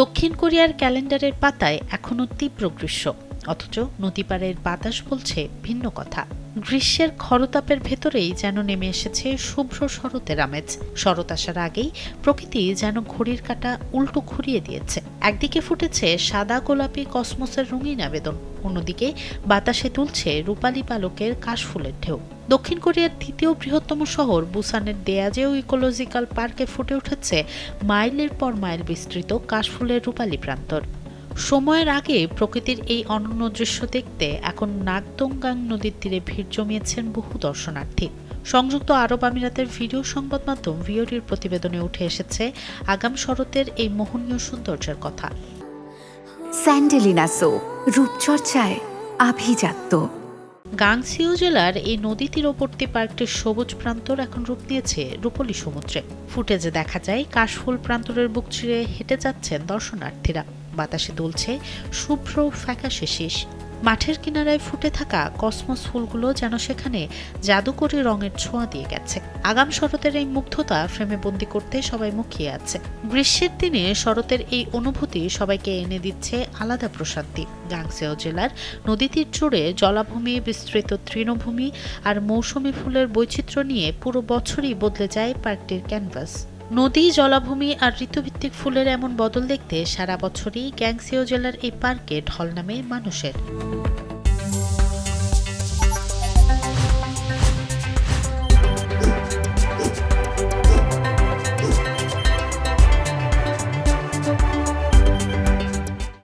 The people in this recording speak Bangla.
দক্ষিণ কোরিয়ার ক্যালেন্ডারের পাতায় এখনো তীব্র গ্রীষ্ম, অথচ নদীপাড়ের বাতাস বলছে ভিন্ন কথা। গ্রীষ্মের খরতাপের ভেতরেই যেন নেমে এসেছে শুভ্র শরতের আমেজ। শরৎ আসার আগেই প্রকৃতি যেন ঘড়ির কাঁটা উল্টো ঘুরিয়ে দিয়েছে। একদিকে ফুটেছে সাদা গোলাপি কসমসের রঙিন আবেদন, অন্যদিকে বাতাসে তুলছে রূপালী পালকের কাশফুলের ঢেউ। দক্ষিণ কোরিয়ার তৃতীয় বৃহত্তম শহর বুসানের দেয়াজেও ইকোলজিক্যাল পার্কে ফুটে উঠেছে মাইলের পর মাইল বিস্তৃত কাশফুলের রূপালী প্রান্তর। সময়ের আগে প্রকৃতির এই অনন্য দৃশ্য দেখতে এখন নাগদোংগাং নদীর তীরে ভিড় জমিয়েছেন বহু দর্শনার্থী। সংযুক্ত আরব আমিরাতের ভিডিও সংবাদ মাধ্যম ভিওডির প্রতিবেদনে উঠে এসেছে আগাম শরতের এই মোহনীয় সৌন্দর্যের কথা। স্যান্ডেলিনা সো, রূপচর্চায় আভিজাত্য। গাংসিও জেলার এই নদী তীরবর্তী পার্কটির সবুজ প্রান্তর এখন রূপ নিয়েছে রূপলী সমুদ্রে। ফুটেজে দেখা যায় কাশফুল প্রান্তরের বুক চিরে হেঁটে যাচ্ছেন দর্শনার্থীরা। বাতাসে দুলছে শুভ্র ফ্যাকাশে শীষ। মাঠের কিনারায় ফুটে থাকা কসমস ফুলগুলো যেন সেখানে জাদুকরী রঙের ছোঁয়া দিয়ে গেছে। আগাম শরতের এই মুগ্ধতা ফ্রেমে বন্দি করতে সবাই মুখিয়ে আছে। গ্রীষ্মের দিনে শরতের এই অনুভূতি সবাইকে এনে দিচ্ছে আলাদা প্রশান্তি। গাংসেও জেলার নদী তীর জুড়ে জলাভূমি, বিস্তৃত তৃণভূমি আর মৌসুমী ফুলের বৈচিত্র্য নিয়ে পুরো বছরই বদলে যায় পার্কটির ক্যানভাস। নদী, জলাভূমি আর ঋতুভিত্তিক ফুলের এমন বদল দেখতে সারা বছরই গাংসিও জেলার এই পার্কে ঢল নামে মানুষের।